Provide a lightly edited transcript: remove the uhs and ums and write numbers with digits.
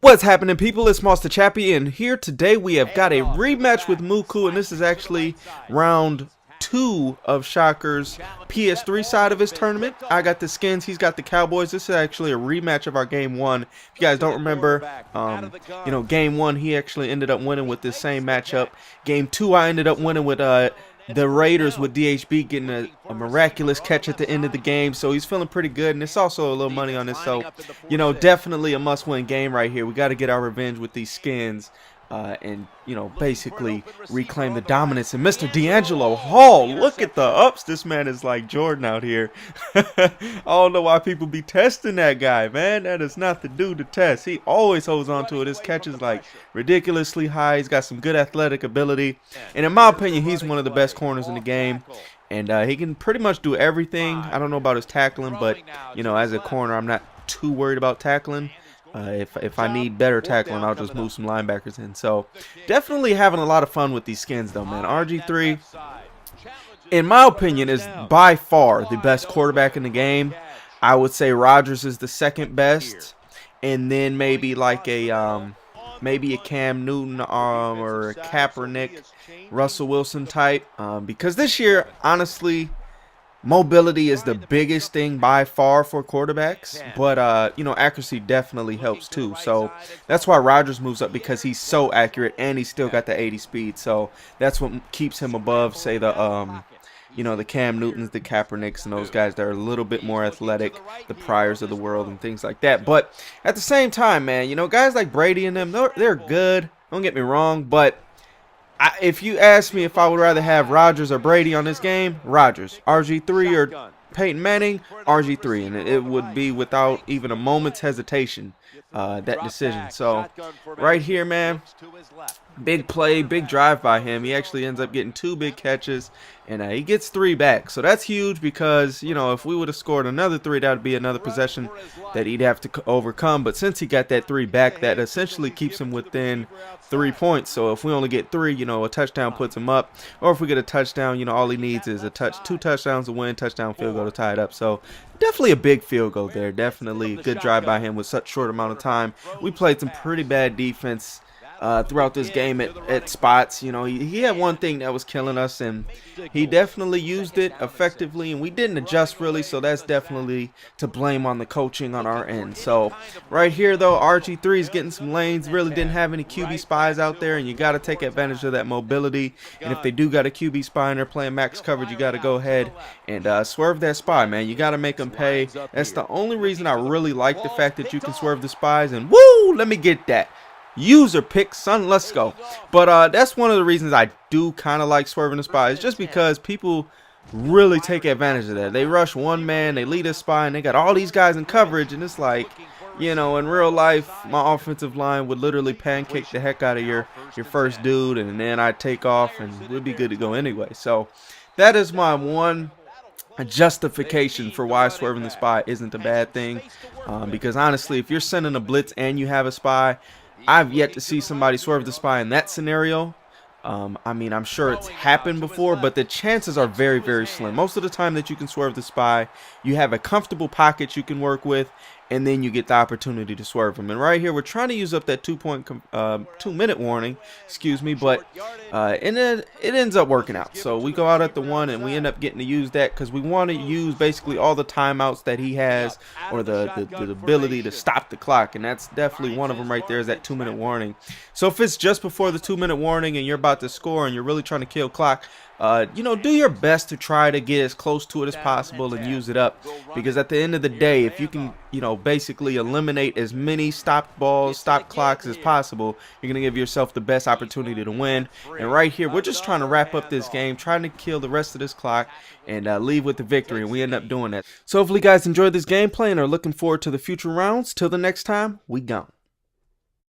What's happening, people? It's Moss2Chappy, and here today we have got a rematch with Muku, and this is actually round 2 of Shocker's PS3 side of his tournament. I got the Skins, he's got the Cowboys. This is actually a rematch of our game 1. If you guys don't remember, game 1 he actually ended up winning with this same matchup. Game 2 I ended up winning with the Raiders with DHB getting a miraculous catch at the end of the game, so he's feeling pretty good, and it's also a little money on this, so definitely a must-win game right here. We got to get our revenge with these Skins, and basically reclaim the dominance. And Mr. D'Angelo Hall, look at the ups. This man is like Jordan out here. I don't know why people be testing that guy, man. That is not the dude to test. He always holds on to it. His catch is like ridiculously high. He's got some good athletic ability, and in my opinion, he's one of the best corners in the game. And he can pretty much do everything. I don't know about his tackling, but as a corner, I'm not too worried about tackling. If I need better tackling, I'll just move some linebackers in. So definitely having a lot of fun with these Skins though, man. RG3, in my opinion, is by far the best quarterback in the game. I would say Rodgers is the second best, and then maybe like a Cam Newton or a Kaepernick, Russell Wilson type. Because this year, honestly, mobility is the biggest thing by far for quarterbacks, but accuracy definitely helps too. So that's why Rodgers moves up, because he's so accurate and he's still got the 80 speed. So that's what keeps him above, say, the the Cam Newtons, the Kaepernicks, and those guys that are a little bit more athletic, the Pryors of the world and things like that. But at the same time, man, guys like Brady and them, they're good. Don't get me wrong, but if you ask me if I would rather have Rodgers or Brady on this game, Rodgers. RG3 or Peyton Manning, RG3. And it would be without even a moment's hesitation, that decision. So right here, man, big play, big drive by him. He actually ends up getting 2 big catches, and he gets 3 back. So that's huge, because if we would have scored another 3, that would be another possession that he'd have to overcome. But since he got that 3 back, that essentially keeps him within 3 points. So if we only get 3, a touchdown puts him up. Or if we get a touchdown, all he needs is 2 touchdowns to win, touchdown, field goal to tie it up. So definitely a big field goal there. Definitely a good drive by him with such short amount of time. We played some pretty bad defense throughout this game at spots. He had one thing that was killing us, and he definitely used it effectively, and we didn't adjust really, so that's definitely to blame on the coaching on our end. So right here though, RG3 is getting some lanes, really didn't have any QB spies out there, and you got to take advantage of that mobility. And if they do got a QB spy and they're playing max coverage, you got to go ahead and swerve that spy, man. You got to make them pay. That's the only reason I really like the fact that you can swerve the spies. And woo, let me get that user pick, son. Let's go. But that's one of the reasons I do kind of like swerving the spies, just because people really take advantage of that. They rush one man, they lead a spy, and they got all these guys in coverage, and it's like, in real life, my offensive line would literally pancake the heck out of your first dude, and then I'd take off and we'd be good to go anyway. So that is my one justification for why swerving the spy isn't a bad thing, because honestly, if you're sending a blitz and you have a spy, I've yet to see somebody swerve the spy in that scenario. I mean, I'm sure it's happened before, but the chances are very, very slim. Most of the time that you can swerve the spy, you have a comfortable pocket you can work with, and then you get the opportunity to swerve them. And right here, we're trying to use up that 2-minute warning, excuse me, but it ends up working out. So we go out at the 1, and we end up getting to use that because we want to use basically all the timeouts that he has, or the ability to stop the clock, and that's definitely one of them right there, is that 2-minute warning. So if it's just before the 2-minute warning and you're about to score and you're really trying to kill clock, do your best to try to get as close to it as possible and use it up, because at the end of the day, if you can basically eliminate as many stopped balls, stopped clocks as possible, you're gonna give yourself the best opportunity to win. And right here, we're just trying to wrap up this game, trying to kill the rest of this clock and leave with the victory, and we end up doing that. So hopefully you guys enjoyed this gameplay and are looking forward to the future rounds. Till the next time, we gone.